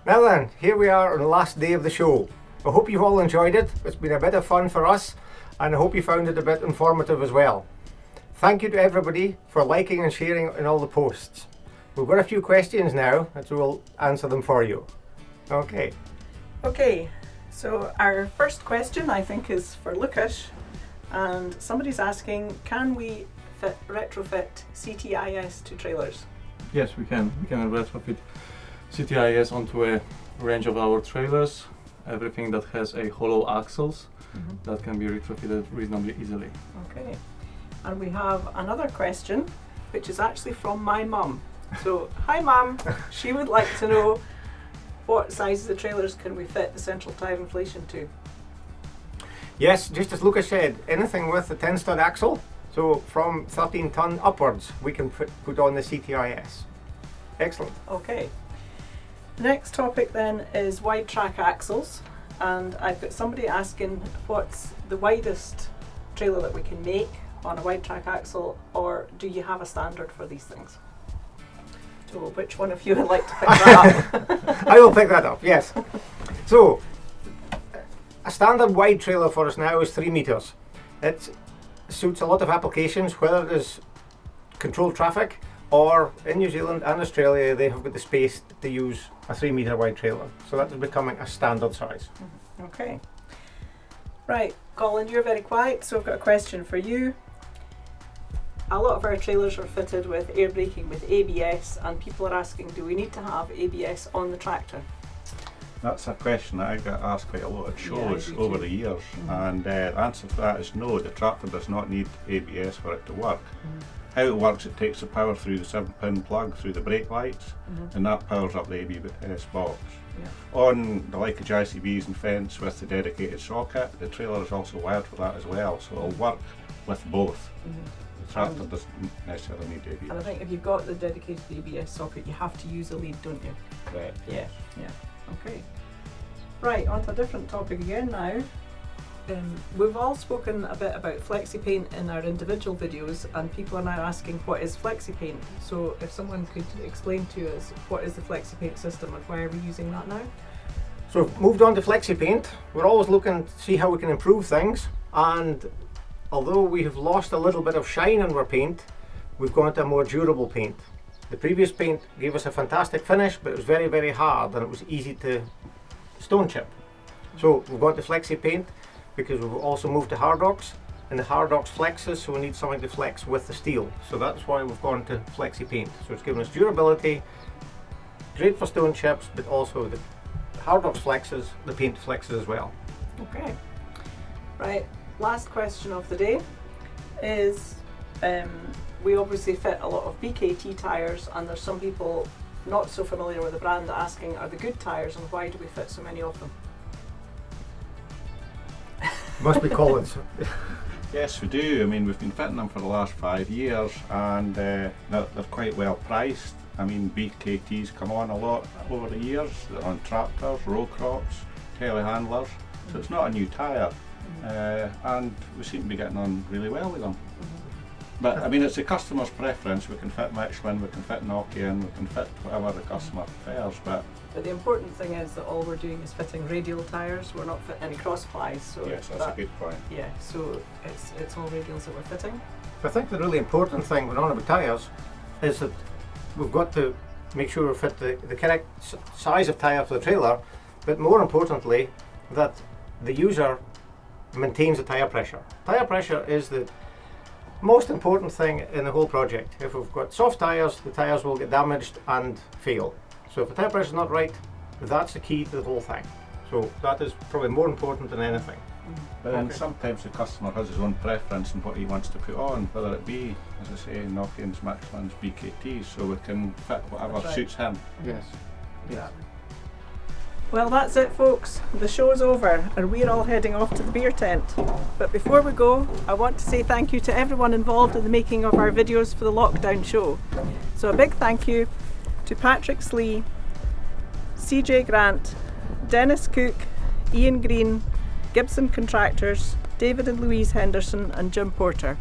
Now then, here we are on the last day of the show. I hope you've all enjoyed it. It's been a bit of fun for us, and I hope you found it a bit informative as well. Thank you to everybody for liking and sharing in all the posts. We've got a few questions now, and so we'll answer them for you. Okay. Okay, so our first question I think is for Lucas, and somebody's asking, can we retrofit CTIS to trailers? Yes, we can. We can retrofit CTIS onto a range of our trailers. Everything that has a hollow axles that can be retrofitted reasonably easily. Okay, and we have another question, which is actually from my mum. So, hi mum, she would like to know what sizes of trailers can we fit the central tire inflation to? Yes, just as Lucas said, anything with a 10-stud axle, so from 13 ton upwards, we can put on the CTIS. Excellent. Okay. Next topic then is wide track axles, and I've got somebody asking what's the widest trailer that we can make on a wide track axle, or do you have a standard for these things? So which one of you would like to pick that up? I will pick that up, yes. So, a standard wide trailer for us now is 3 meters. It suits a lot of applications, whether it is controlled traffic or in New Zealand and Australia they have got the space to use a 3 meter wide trailer. So that is becoming a standard size. Okay. Right, Colin, you're very quiet, so I've got a question for you. A lot of our trailers are fitted with air braking with ABS, and people are asking, do we need to have ABS on the tractor? That's a question that I get asked quite a lot at shows I do over too. the years, and the answer to that is no, the tractor does not need ABS for it to work. How it works, it takes the power through the 7-pin plug through the brake lights, and that powers up the ABS box. Yeah. On the like of JCBs and fence with the dedicated socket, the trailer is also wired for that as well, so it'll work with both. The tractor doesn't necessarily need ABS. And I think if you've got the dedicated ABS socket, you have to use a lead, don't you? Correct. Yeah. Okay. Right, on to a different topic again now. We've all spoken a bit about Flexi Paint in our individual videos, and people are now asking what is Flexi Paint. So if someone could explain to us what is the Flexi Paint system and why are we using that now? So we've moved on to Flexi Paint. We're always looking to see how we can improve things, and although we have lost a little bit of shine in our paint, we've gone to a more durable paint. The previous paint gave us a fantastic finish, but it was very, very hard and it was easy to stone chip. So we've gone to Flexi Paint because we've also moved to Hardox, and the Hardox flexes, so we need something to flex with the steel. So that's why we've gone to Flexi Paint. So it's given us durability, great for stone chips, but also the Hardox flexes, the paint flexes as well. Okay. Right, last question of the day is we obviously fit a lot of BKT tyres, and there's some people not so familiar with the brand asking, are they good tyres and why do we fit so many of them? Must be Collins. Yes, we do. I mean, we've been fitting them for the last 5 years, and they're quite well priced. I mean, BKTs come on a lot over the years. They're on tractors, row crops, telehandlers, so it's not a new tyre, and we seem to be getting on really well with them. But I mean, it's the customer's preference. We can fit Michelin, we can fit Nokian, we can fit whatever the customer prefers. But the important thing is that all we're doing is fitting radial tyres. We're not fitting any cross plies. So yes, that's a good point. Yeah, so it's all radials that we're fitting. I think the really important thing when on about tyres is that we've got to make sure we fit the correct size of tyre for the trailer, but more importantly that the user maintains the tyre pressure. Tyre pressure is the most important thing in the whole project. If we've got soft tyres, the tyres will get damaged and fail. So if the tyre pressure is not right, that's the key to the whole thing. So that is probably more important than anything. But then sometimes the customer has his own preference in what he wants to put on, whether it be, as I say, Nokians, Michelin's, BKTs, so we can fit whatever suits him. Yes. Yeah. Well, that's it, folks. The show's over and we're all heading off to the beer tent. But before we go, I want to say thank you to everyone involved in the making of our videos for the lockdown show. So a big thank you to Patrick Slee, CJ Grant, Dennis Cook, Ian Green, Gibson Contractors, David and Louise Henderson and Jim Porter.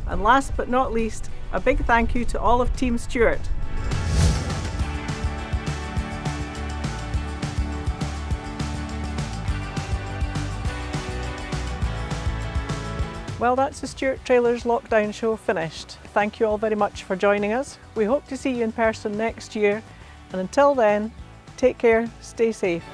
And last but not least, a big thank you to all of Team Stewart. Well, that's the Stewart Trailers Lockdown Show finished. Thank you all very much for joining us. We hope to see you in person next year, and until then, take care, stay safe.